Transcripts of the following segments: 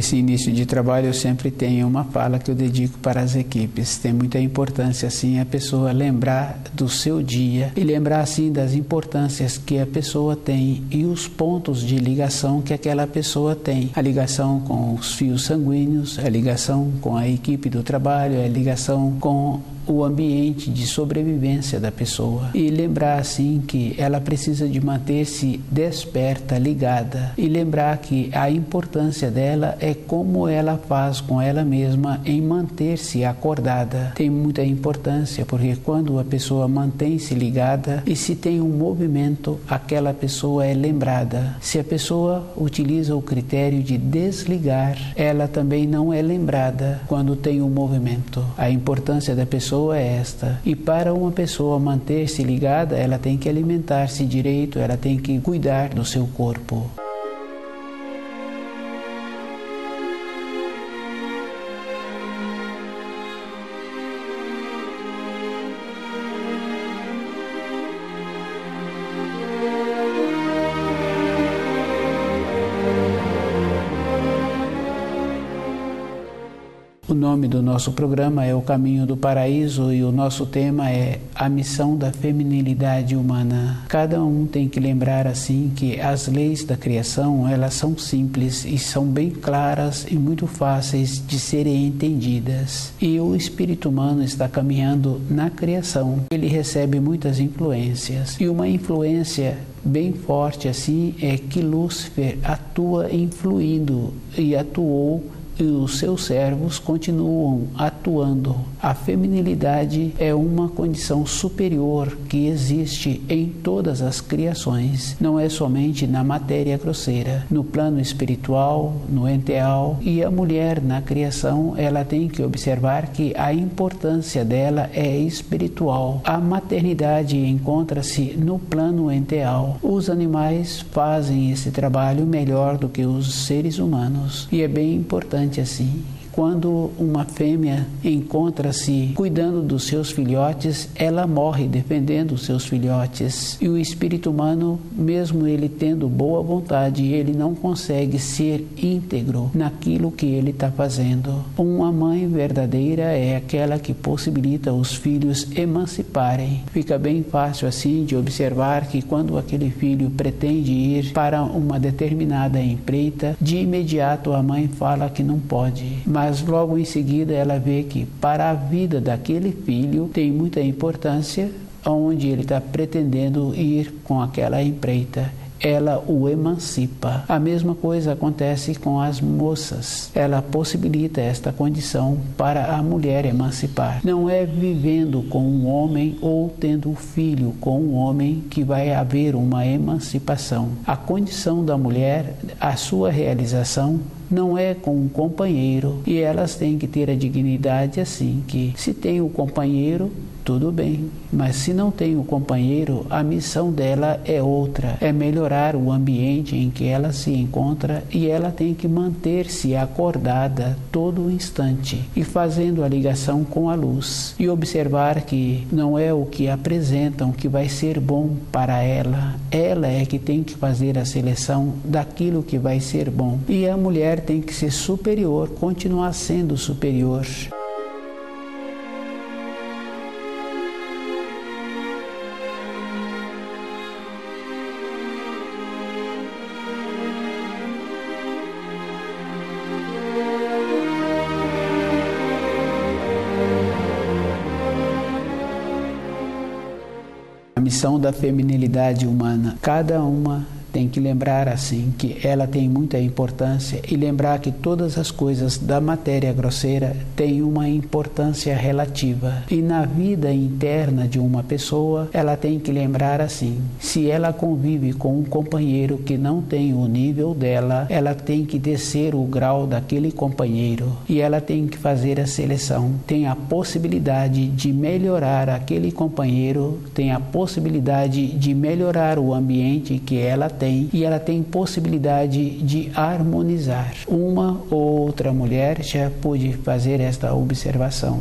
Esse início de trabalho eu sempre tenho uma fala que eu dedico para as equipes. Tem muita importância, assim, a pessoa lembrar do seu dia e lembrar, assim, das importâncias que a pessoa tem e os pontos de ligação que aquela pessoa tem. A ligação com os fios sanguíneos, a ligação com a equipe do trabalho, a ligação com o ambiente de sobrevivência da pessoa. E lembrar, assim, que ela precisa de manter-se desperta, ligada. E lembrar que a importância dela é como ela faz com ela mesma em manter-se acordada. Tem muita importância, porque quando a pessoa mantém-se ligada e se tem um movimento, aquela pessoa é lembrada. Se a pessoa utiliza o critério de desligar, ela também não é lembrada quando tem um movimento. A importância da pessoa é esta. E para uma pessoa manter-se ligada, ela tem que alimentar-se direito, ela tem que cuidar do seu corpo. O nome do nosso programa é O Caminho do Paraíso e o nosso tema é a missão da feminilidade humana. Cada um tem que lembrar, assim, que as leis da criação, elas são simples e são bem claras e muito fáceis de serem entendidas. E o espírito humano está caminhando na criação. Ele recebe muitas influências. E uma influência bem forte, assim, é que Lúcifer atua influindo e atuou e os seus servos continuam atuando. A feminilidade é uma condição superior que existe em todas as criações, não é somente na matéria grosseira, no plano espiritual, no enteal. E a mulher na criação, ela tem que observar que a importância dela é espiritual. A maternidade encontra-se no plano enteal. Os animais fazem esse trabalho melhor do que os seres humanos e é bem importante, assim, quando uma fêmea encontra-se cuidando dos seus filhotes, ela morre defendendo os seus filhotes. E o espírito humano, mesmo ele tendo boa vontade, ele não consegue ser íntegro naquilo que ele está fazendo. Uma mãe verdadeira é aquela que possibilita os filhos emanciparem. Fica bem fácil, assim, de observar que quando aquele filho pretende ir para uma determinada empreita, de imediato a mãe fala que não pode. Mas logo em seguida ela vê que para a vida daquele filho tem muita importância onde ele está pretendendo ir com aquela empreita. Ela o emancipa. A mesma coisa acontece com as moças. Ela possibilita esta condição para a mulher emancipar. Não é vivendo com um homem ou tendo filho com um homem que vai haver uma emancipação. A condição da mulher, a sua realização, não é com um companheiro, e elas têm que ter a dignidade, assim, que se tem o companheiro, tudo bem, mas se não tem o companheiro, a missão dela é outra, é melhorar o ambiente em que ela se encontra, e ela tem que manter-se acordada todo instante e fazendo a ligação com a luz e observar que não é o que apresentam que vai ser bom para ela é que tem que fazer a seleção daquilo que vai ser bom, e a mulher tem que ser superior, continuar sendo superior. A missão da feminilidade humana, cada uma tem que lembrar, assim, que ela tem muita importância e lembrar que todas as coisas da matéria grosseira têm uma importância relativa. E na vida interna de uma pessoa, ela tem que lembrar, assim, se ela convive com um companheiro que não tem o nível dela, ela tem que descer o grau daquele companheiro e ela tem que fazer a seleção. Tem a possibilidade de melhorar aquele companheiro, tem a possibilidade de melhorar o ambiente que ela tem, e ela tem possibilidade de harmonizar. Uma ou outra mulher já pôde fazer esta observação.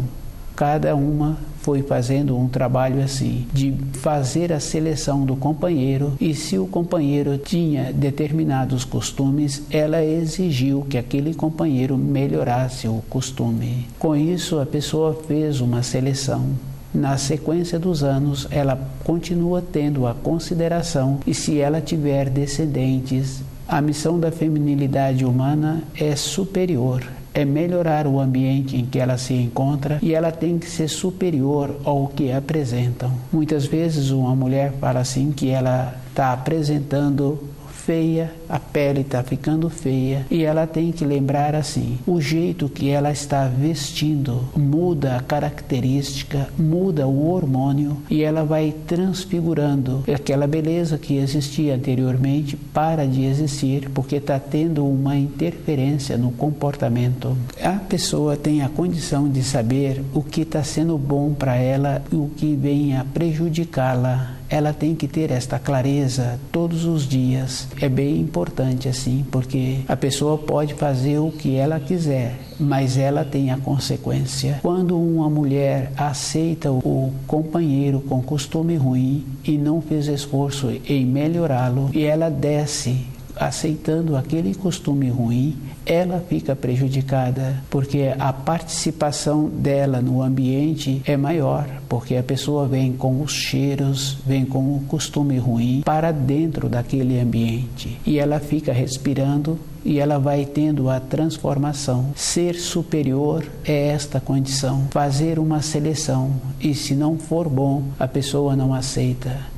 Cada uma foi fazendo um trabalho assim, de fazer a seleção do companheiro, e se o companheiro tinha determinados costumes, ela exigiu que aquele companheiro melhorasse o costume. Com isso, a pessoa fez uma seleção. Na sequência dos anos, ela continua tendo a consideração, e se ela tiver descendentes, a missão da feminilidade humana é superior. É melhorar o ambiente em que ela se encontra, e ela tem que ser superior ao que apresentam. Muitas vezes uma mulher fala assim que ela está apresentando feia, a pele está ficando feia, e ela tem que lembrar assim, o jeito que ela está vestindo muda a característica, muda o hormônio, e ela vai transfigurando. Aquela beleza que existia anteriormente para de existir, porque está tendo uma interferência no comportamento. A pessoa tem a condição de saber o que está sendo bom para ela e o que vem a prejudicá-la. Ela tem que ter esta clareza todos os dias. É bem importante assim, porque a pessoa pode fazer o que ela quiser, mas ela tem a consequência. Quando uma mulher aceita o companheiro com costume ruim e não fez esforço em melhorá-lo, e ela desce aceitando aquele costume ruim, ela fica prejudicada, porque a participação dela no ambiente é maior, porque a pessoa vem com os cheiros, vem com o costume ruim para dentro daquele ambiente, e ela fica respirando, e ela vai tendo a transformação. Ser superior é esta condição, fazer uma seleção, e se não for bom, a pessoa não aceita.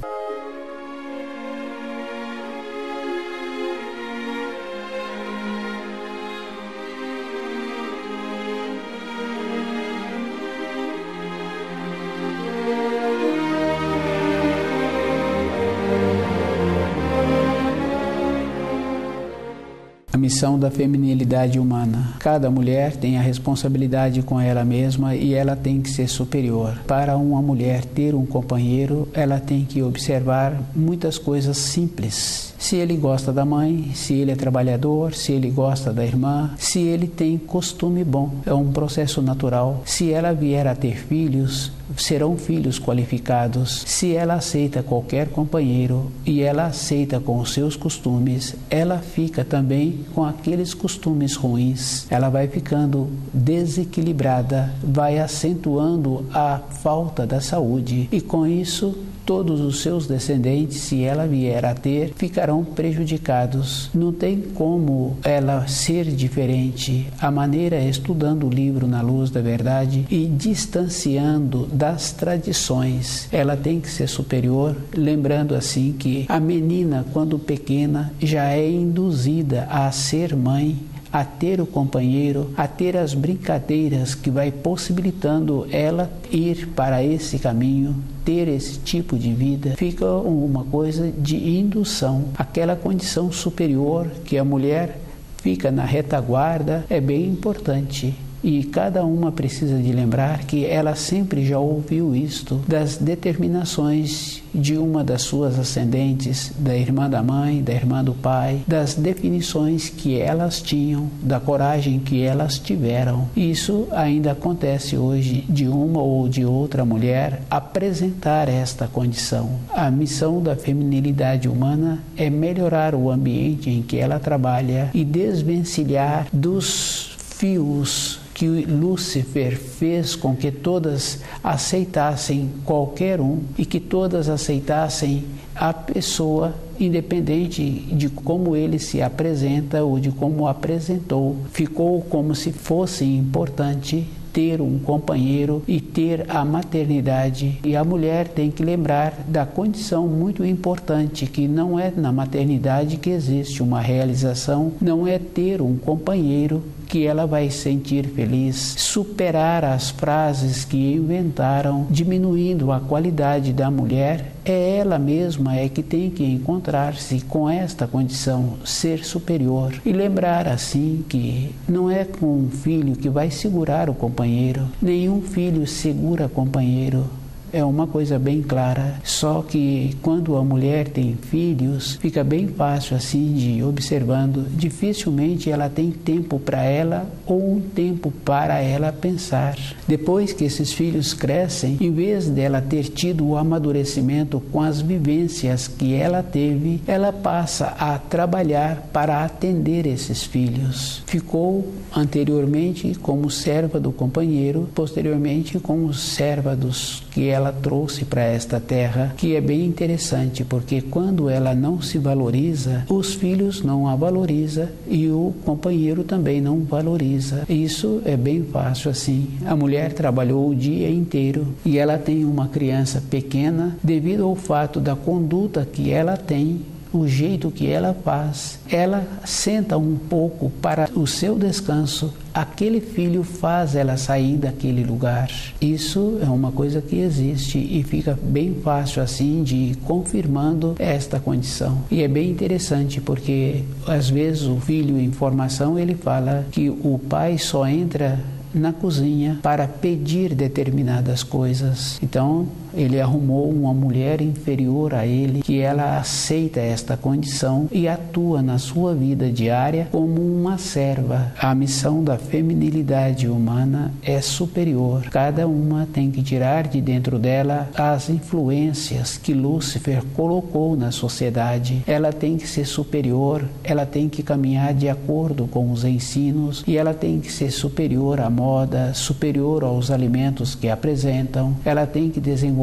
A missão da feminilidade humana. Cada mulher tem a responsabilidade com ela mesma, e ela tem que ser superior. Para uma mulher ter um companheiro, ela tem que observar muitas coisas simples. Se ele gosta da mãe, se ele é trabalhador, se ele gosta da irmã, se ele tem costume bom. É um processo natural. Se ela vier a ter filhos, serão filhos qualificados. Se ela aceita qualquer companheiro e ela aceita com os seus costumes, ela fica também com aqueles costumes ruins. Ela vai ficando desequilibrada, vai acentuando a falta da saúde, e com isso todos os seus descendentes, se ela vier a ter, ficarão prejudicados. Não tem como ela ser diferente. A maneira é estudando o livro Na Luz da Verdade e distanciando das tradições. Ela tem que ser superior, lembrando assim que a menina, quando pequena, já é induzida a ser mãe, a ter o companheiro, a ter as brincadeiras que vai possibilitando ela ir para esse caminho, ter esse tipo de vida. Fica uma coisa de indução. Aquela condição superior que a mulher fica na retaguarda é bem importante. E cada uma precisa de lembrar que ela sempre já ouviu isto das determinações de uma das suas ascendentes, da irmã da mãe, da irmã do pai, das definições que elas tinham, da coragem que elas tiveram. Isso ainda acontece hoje de uma ou de outra mulher apresentar esta condição. A missão da feminilidade humana é melhorar o ambiente em que ela trabalha e desvencilhar dos fios que Lúcifer fez com que todas aceitassem qualquer um, e que todas aceitassem a pessoa, independente de como ele se apresenta ou de como apresentou. Ficou como se fosse importante ter um companheiro e ter a maternidade. E a mulher tem que lembrar da condição muito importante, que não é na maternidade que existe uma realização, não é ter um companheiro que ela vai sentir feliz, superar as frases que inventaram, diminuindo a qualidade da mulher. É ela mesma que tem que encontrar-se com esta condição, ser superior, e lembrar assim que não é com um filho que vai segurar o companheiro, nenhum filho segura companheiro. é uma coisa bem clara. Só que quando a mulher tem filhos, fica bem fácil assim de ir observando. Dificilmente ela tem tempo para ela ou um tempo para ela pensar. Depois que esses filhos crescem, em vez dela ter tido o amadurecimento com as vivências que ela teve, ela passa a trabalhar para atender esses filhos. Ficou anteriormente como serva do companheiro, posteriormente como serva dos que ela trouxe para esta terra, que é bem interessante, porque quando ela não se valoriza, os filhos não a valorizam e o companheiro também não valoriza. Isso é bem fácil assim. A mulher trabalhou o dia inteiro e ela tem uma criança pequena, devido ao fato da conduta que ela tem, o jeito que ela faz, ela senta um pouco para o seu descanso, aquele filho faz ela sair daquele lugar. Isso é uma coisa que existe e fica bem fácil assim de ir confirmando esta condição. E é bem interessante porque às vezes o filho em formação, ele fala que o pai só entra na cozinha para pedir determinadas coisas. Então ele arrumou uma mulher inferior a ele, que ela aceita esta condição e atua na sua vida diária como uma serva. A missão da feminilidade humana é superior. Cada uma tem que tirar de dentro dela as influências que Lúcifer colocou na sociedade. Ela tem que ser superior, ela tem que caminhar de acordo com os ensinos e ela tem que ser superior à moda, superior aos alimentos que apresentam. Ela tem que desenvolver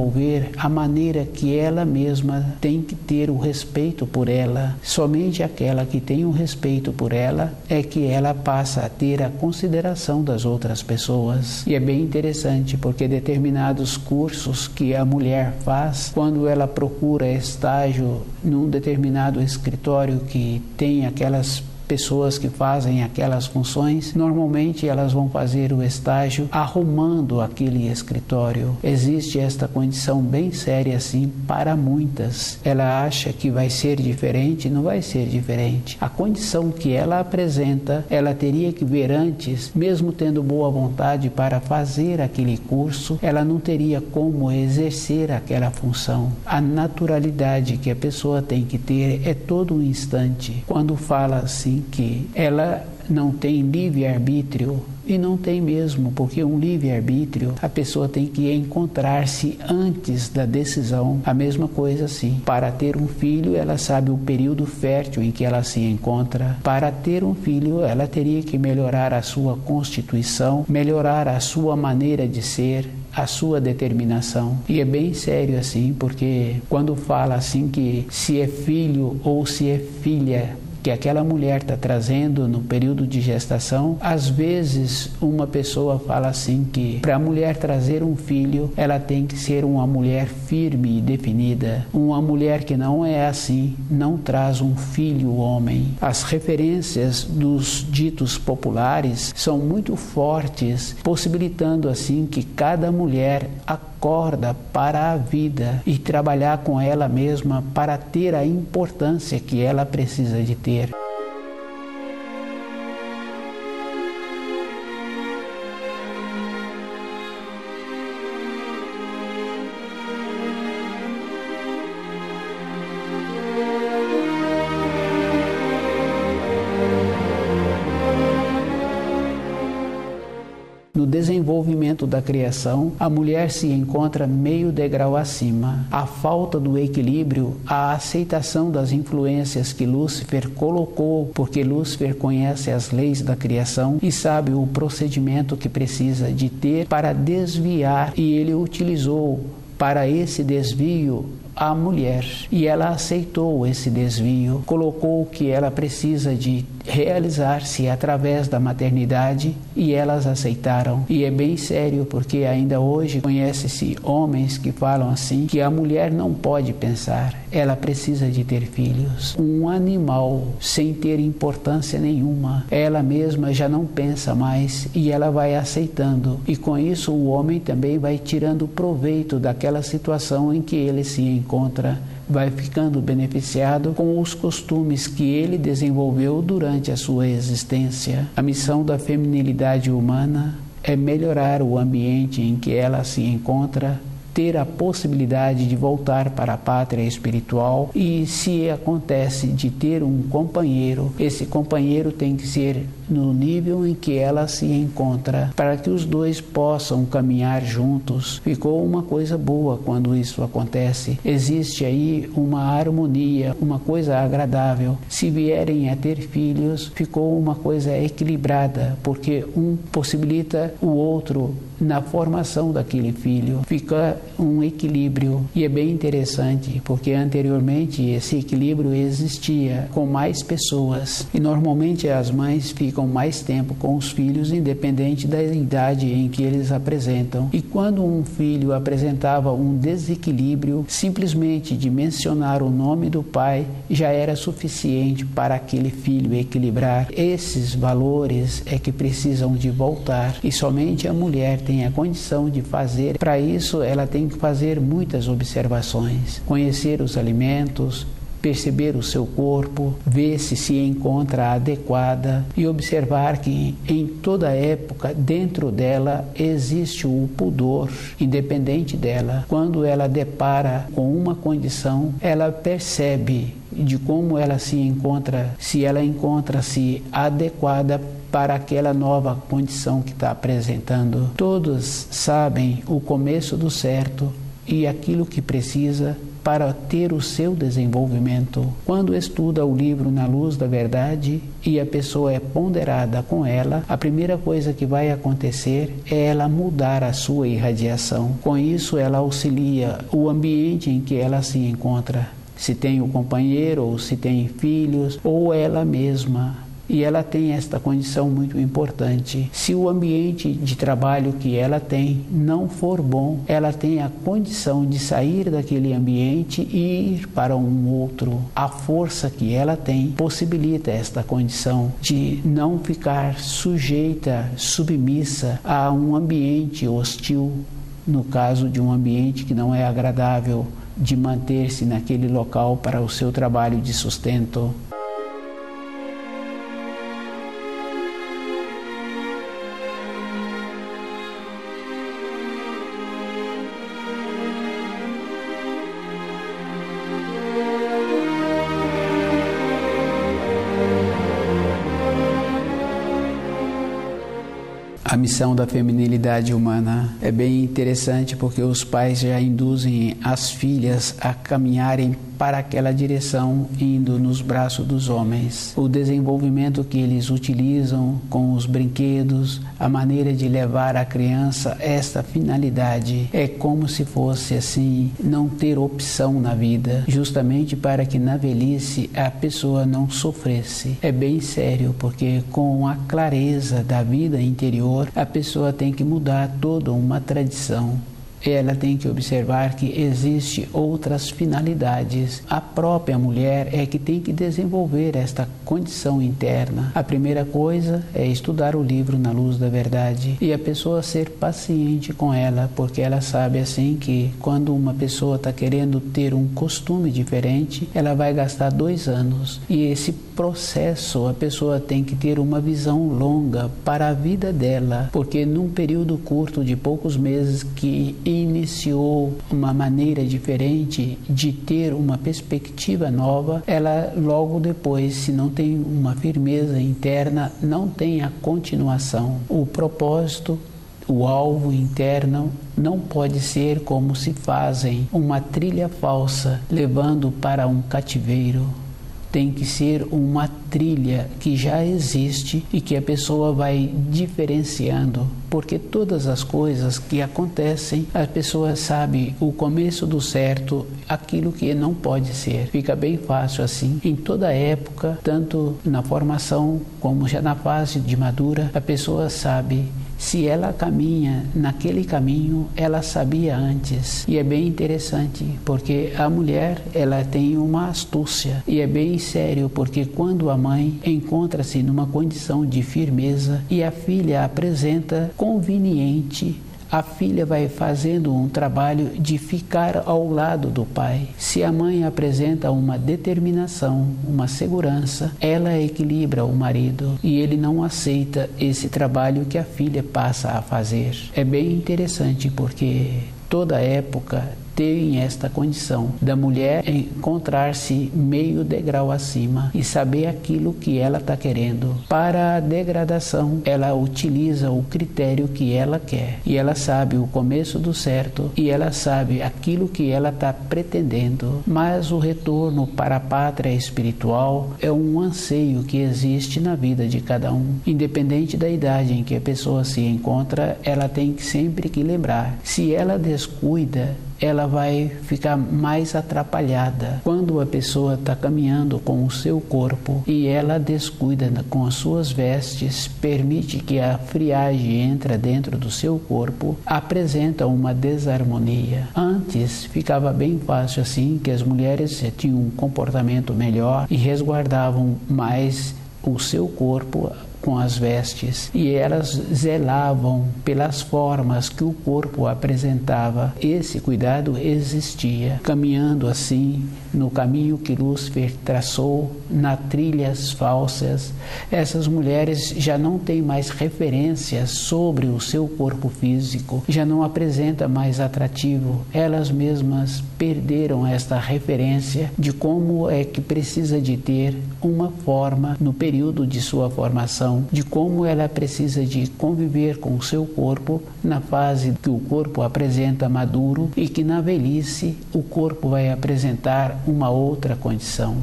a maneira que ela mesma tem que ter o respeito por ela. Somente aquela que tem o respeito por ela é que ela passa a ter a consideração das outras pessoas. E é bem interessante porque determinados cursos que a mulher faz, quando ela procura estágio num determinado escritório que tem aquelas pessoas que fazem aquelas funções, normalmente elas vão fazer o estágio arrumando aquele escritório. Existe esta condição bem séria assim para muitas. Ela acha que vai ser diferente, não vai ser diferente. A condição que ela apresenta, ela teria que ver antes, mesmo tendo boa vontade para fazer aquele curso, ela não teria como exercer aquela função. A naturalidade que a pessoa tem que ter é todo um instante. Quando fala assim que ela não tem livre-arbítrio, e não tem mesmo, porque um livre-arbítrio, a pessoa tem que encontrar-se antes da decisão. A mesma coisa assim, para ter um filho, ela sabe o período fértil em que ela se encontra. Para ter um filho, ela teria que melhorar a sua constituição, melhorar a sua maneira de ser, a sua determinação. E é bem sério assim, porque quando fala assim que se é filho ou se é filha que aquela mulher está trazendo no período de gestação, às vezes uma pessoa fala assim que para a mulher trazer um filho, ela tem que ser uma mulher firme e definida. Uma mulher que não é assim, não traz um filho homem. As referências dos ditos populares são muito fortes, possibilitando assim que cada mulher acorda para a vida e trabalhar com ela mesma para ter a importância que ela precisa de ter. No desenvolvimento da criação, a mulher se encontra meio degrau acima. A falta do equilíbrio, a aceitação das influências que Lúcifer colocou, porque Lúcifer conhece as leis da criação e sabe o procedimento que precisa de ter para desviar, e ele utilizou para esse desvio a mulher, e ela aceitou esse desvio, colocou que ela precisa de realizar-se através da maternidade, e elas aceitaram. E é bem sério, porque ainda hoje conhece-se homens que falam assim, que a mulher não pode pensar, ela precisa de ter filhos. Um animal sem ter importância nenhuma, ela mesma já não pensa mais e ela vai aceitando, e com isso o homem também vai tirando proveito daquela situação em que ele se encontra, vai ficando beneficiado com os costumes que ele desenvolveu durante a sua existência. A missão da feminilidade humana é melhorar o ambiente em que ela se encontra, ter a possibilidade de voltar para a pátria espiritual, e se acontece de ter um companheiro, esse companheiro tem que ser no nível em que ela se encontra, para que os dois possam caminhar juntos. Ficou uma coisa boa quando isso acontece. Existe aí uma harmonia, uma coisa agradável. Se vierem a ter filhos, ficou uma coisa equilibrada, porque um possibilita o outro na formação daquele filho. Fica um equilíbrio, e é bem interessante, porque anteriormente esse equilíbrio existia com mais pessoas, e normalmente as mães ficam mais tempo com os filhos, independente da idade em que eles apresentam. E quando um filho apresentava um desequilíbrio, simplesmente de mencionar o nome do pai já era suficiente para aquele filho equilibrar. Esses valores é que precisam de voltar, e somente a mulher tem a condição de fazer. Para isso, ela tem que fazer muitas observações, conhecer os alimentos, perceber o seu corpo, ver se encontra adequada, e observar que em toda época dentro dela existe o pudor, independente dela. Quando ela depara com uma condição, ela percebe de como ela se encontra, se ela encontra-se adequada para aquela nova condição que está apresentando. Todos sabem o começo do certo e aquilo que precisa para ter o seu desenvolvimento. Quando estuda o livro Na Luz da Verdade e a pessoa é ponderada com ela, a primeira coisa que vai acontecer é ela mudar a sua irradiação. Com isso, ela auxilia o ambiente em que ela se encontra, se tem o companheiro, ou se tem filhos, ou ela mesma. E ela tem esta condição muito importante. Se o ambiente de trabalho que ela tem não for bom, ela tem a condição de sair daquele ambiente e ir para um outro. A força que ela tem possibilita esta condição de não ficar sujeita, submissa a um ambiente hostil, no caso de um ambiente que não é agradável, de manter-se naquele local para o seu trabalho de sustento. A missão da feminilidade humana é bem interessante, porque os pais já induzem as filhas a caminharem para aquela direção, indo nos braços dos homens. O desenvolvimento que eles utilizam com os brinquedos, a maneira de levar a criança a esta finalidade, é como se fosse assim, não ter opção na vida, justamente para que na velhice a pessoa não sofresse. É bem sério, porque com a clareza da vida interior, a pessoa tem que mudar toda uma tradição. Ela tem que observar que existem outras finalidades. A própria mulher é que tem que desenvolver esta condição interna. A primeira coisa é estudar o livro Na Luz da Verdade e a pessoa ser paciente com ela, porque ela sabe assim que quando uma pessoa está querendo ter um costume diferente, ela vai gastar 2 anos. E esse processo a pessoa tem que ter uma visão longa para a vida dela, porque num período curto de poucos meses que iniciou uma maneira diferente de ter uma perspectiva nova, ela logo depois, se não tem uma firmeza interna, não tem a continuação. O propósito, o alvo interno não pode ser como se fazem uma trilha falsa levando para um cativeiro. Tem que ser uma trilha que já existe e que a pessoa vai diferenciando, porque todas as coisas que acontecem, a pessoa sabe o começo do certo, aquilo que não pode ser. Fica bem fácil assim. Em toda época, tanto na formação como já na fase de madura, a pessoa sabe. Se ela caminha naquele caminho, ela sabia antes. E é bem interessante, porque a mulher, ela tem uma astúcia. E é bem sério, porque quando a mãe encontra-se numa condição de firmeza e a filha apresenta conveniente, a filha vai fazendo um trabalho de ficar ao lado do pai. Se a mãe apresenta uma determinação, uma segurança, ela equilibra o marido e ele não aceita esse trabalho que a filha passa a fazer. É bem interessante, porque Toda época tem esta condição da mulher encontrar-se meio degrau acima e saber aquilo que ela está querendo. Para a degradação, ela utiliza o critério que ela quer e ela sabe o começo do certo e ela sabe aquilo que ela está pretendendo. Mas o retorno para a pátria espiritual é um anseio que existe na vida de cada um. Independente da idade em que a pessoa se encontra, ela tem sempre que lembrar. Se ela descuida, ela vai ficar mais atrapalhada. Quando a pessoa está caminhando com o seu corpo e ela descuida com as suas vestes, permite que a friagem entre dentro do seu corpo, apresenta uma desarmonia. Antes ficava bem fácil assim, que as mulheres tinham um comportamento melhor e resguardavam mais o seu corpo com as vestes, e elas zelavam pelas formas que o corpo apresentava. Esse cuidado existia, caminhando assim no caminho que Lúcifer traçou, nas trilhas falsas. Essas mulheres já não têm mais referências sobre o seu corpo físico, já não apresenta mais atrativo. Elas mesmas perderam esta referência de como é que precisa de ter uma forma no período de sua formação, de como ela precisa de conviver com o seu corpo na fase que o corpo apresenta maduro e que na velhice o corpo vai apresentar uma outra condição.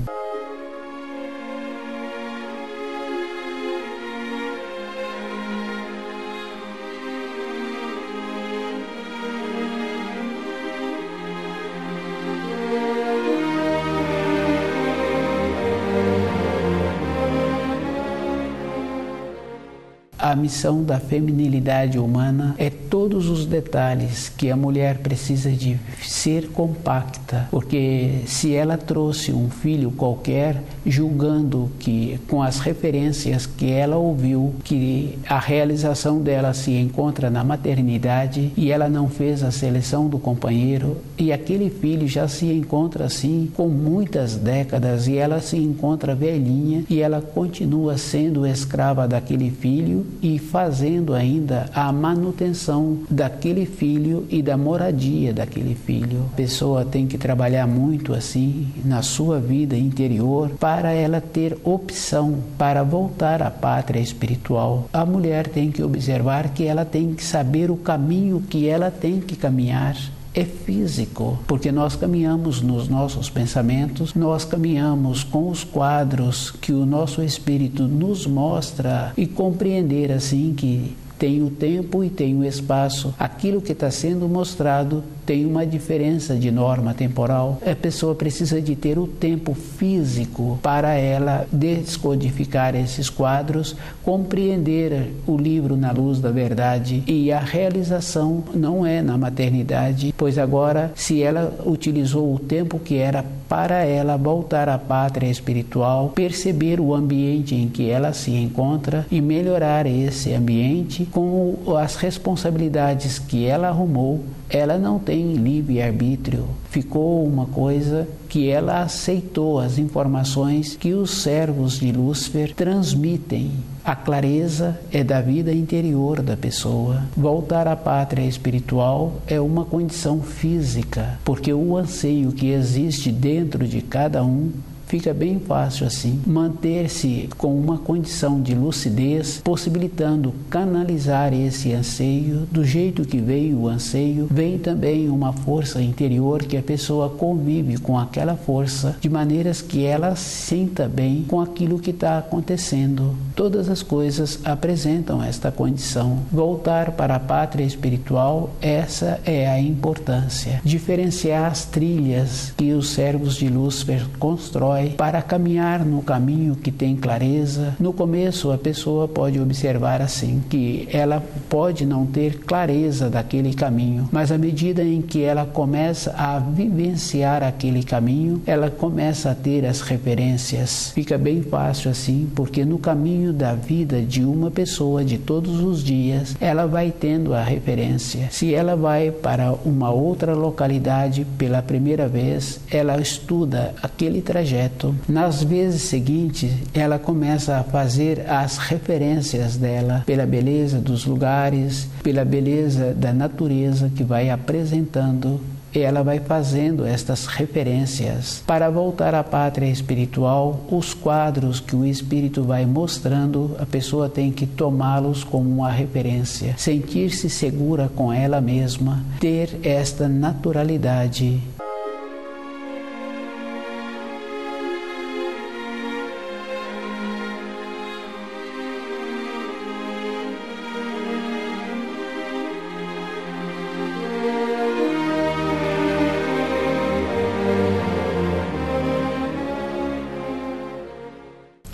A missão da feminilidade humana é todos os detalhes que a mulher precisa de ser compacta, porque se ela trouxe um filho qualquer, julgando que com as referências que ela ouviu, que a realização dela se encontra na maternidade e ela não fez a seleção do companheiro, e aquele filho já se encontra assim com muitas décadas e ela se encontra velhinha e ela continua sendo escrava daquele filho e fazendo ainda a manutenção daquele filho e da moradia daquele filho. A pessoa tem que trabalhar muito assim na sua vida interior para ela ter opção para voltar à pátria espiritual. A mulher tem que observar que ela tem que saber o caminho que ela tem que caminhar. É físico, porque nós caminhamos nos nossos pensamentos, nós caminhamos com os quadros que o nosso espírito nos mostra e compreender assim que tem o tempo e tem o espaço. Aquilo que está sendo mostrado tem uma diferença de norma temporal. A pessoa precisa de ter o tempo físico para ela descodificar esses quadros, compreender o livro na luz da verdade. E a realização não é na maternidade, pois agora, se ela utilizou o tempo que era para ela voltar à pátria espiritual, perceber o ambiente em que ela se encontra e melhorar esse ambiente com as responsabilidades que ela arrumou, ela não tem livre-arbítrio. Ficou uma coisa que ela aceitou as informações que os servos de Lúcifer transmitem. A clareza é da vida interior da pessoa. Voltar à pátria espiritual é uma condição física, porque o anseio que existe dentro de cada um fica bem fácil assim, manter-se com uma condição de lucidez, possibilitando canalizar esse anseio. Do jeito que veio o anseio, vem também uma força interior que a pessoa convive com aquela força, de maneiras que ela sinta bem com aquilo que está acontecendo. Todas as coisas apresentam esta condição. Voltar para a pátria espiritual, essa é a importância. Diferenciar as trilhas que os servos de Lúcifer constroem para caminhar no caminho que tem clareza. No começo, a pessoa pode observar assim, que ela pode não ter clareza daquele caminho, mas à medida em que ela começa a vivenciar aquele caminho, ela começa a ter as referências. Fica bem fácil assim, porque no caminho da vida de uma pessoa de todos os dias, ela vai tendo a referência. Se ela vai para uma outra localidade pela primeira vez, ela estuda aquele trajeto objeto. Nas vezes seguintes, ela começa a fazer as referências dela pela beleza dos lugares, pela beleza da natureza que vai apresentando. Ela vai fazendo estas referências. Para voltar à pátria espiritual, os quadros que o Espírito vai mostrando, a pessoa tem que tomá-los como uma referência, sentir-se segura com ela mesma, ter esta naturalidade.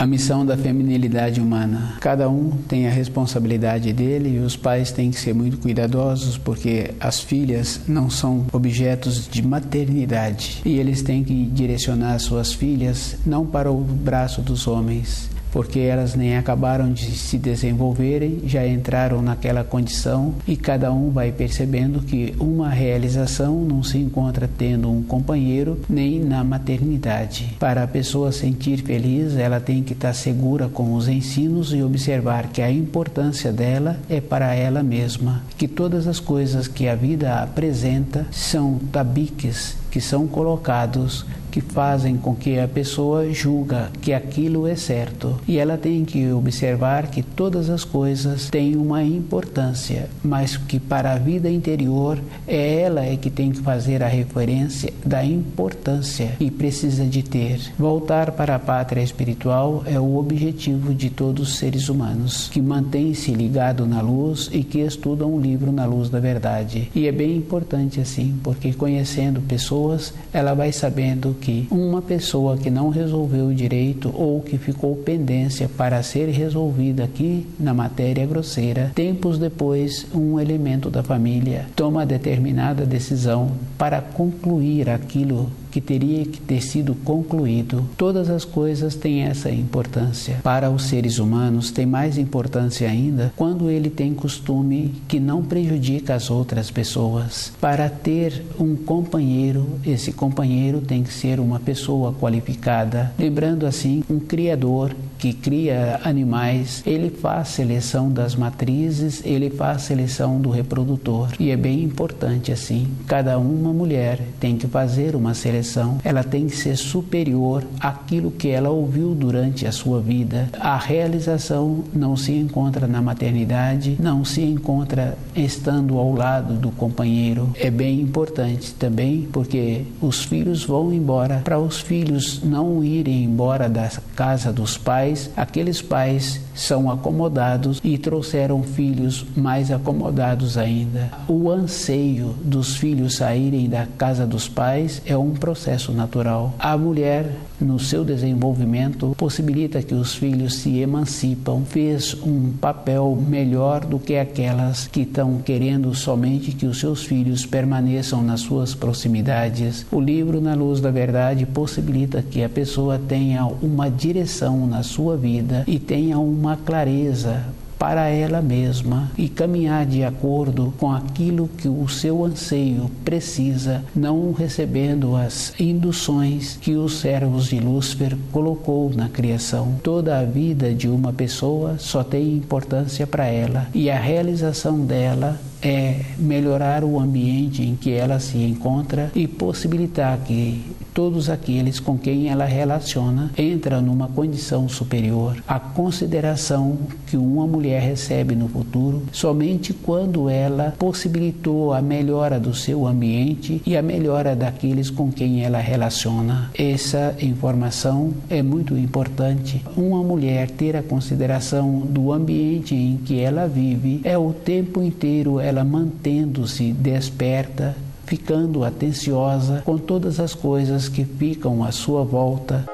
A missão da feminilidade humana. Cada um tem a responsabilidade dele e os pais têm que ser muito cuidadosos porque as filhas não são objetos de maternidade e eles têm que direcionar suas filhas não para o braço dos homens, porque elas nem acabaram de se desenvolverem, já entraram naquela condição e cada um vai percebendo que uma realização não se encontra tendo um companheiro nem na maternidade. Para a pessoa sentir feliz, ela tem que estar segura com os ensinos e observar que a importância dela é para ela mesma, que todas as coisas que a vida apresenta são tabiques que são colocados, que fazem com que a pessoa julga que aquilo é certo. E ela tem que observar que todas as coisas têm uma importância, mas que para a vida interior é ela que tem que fazer a referência da importância e precisa de ter. Voltar para a pátria espiritual é o objetivo de todos os seres humanos, que mantém-se ligado na luz e que estudam um livro na luz da verdade. E é bem importante assim, porque conhecendo pessoas, ela vai sabendo que uma pessoa que não resolveu direito ou que ficou pendência para ser resolvida aqui na matéria grosseira, tempos depois um elemento da família toma determinada decisão para concluir aquilo que teria que ter sido concluído. Todas as coisas têm essa importância. Para os seres humanos tem mais importância ainda quando ele tem costume que não prejudica as outras pessoas. Para ter um companheiro, esse companheiro tem que ser uma pessoa qualificada. Lembrando assim, um criador que cria animais, ele faz seleção das matrizes, ele faz seleção do reprodutor. E é bem importante assim, cada uma mulher tem que fazer uma seleção. Ela tem que ser superior àquilo que ela ouviu durante a sua vida. A realização não se encontra na maternidade, não se encontra estando ao lado do companheiro. É bem importante também porque os filhos vão embora. Para os filhos não irem embora da casa dos pais, aqueles pais são acomodados e trouxeram filhos mais acomodados ainda. O anseio dos filhos saírem da casa dos pais é um processo natural. A mulher, no seu desenvolvimento, possibilita que os filhos se emancipam, fez um papel melhor do que aquelas que estão querendo somente que os seus filhos permaneçam nas suas proximidades. O livro Na Luz da Verdade possibilita que a pessoa tenha uma direção na sua vida e tenha uma clareza para ela mesma e caminhar de acordo com aquilo que o seu anseio precisa, não recebendo as induções que os servos de Lúcifer colocou na criação. Toda a vida de uma pessoa só tem importância para ela e a realização dela é melhorar o ambiente em que ela se encontra e possibilitar que todos aqueles com quem ela relaciona entram numa condição superior. A consideração que uma mulher recebe no futuro somente quando ela possibilitou a melhora do seu ambiente e a melhora daqueles com quem ela relaciona. Essa informação é muito importante. Uma mulher ter a consideração do ambiente em que ela vive é o tempo inteiro ela mantendo-se desperta, ficando atenciosa com todas as coisas que ficam à sua volta.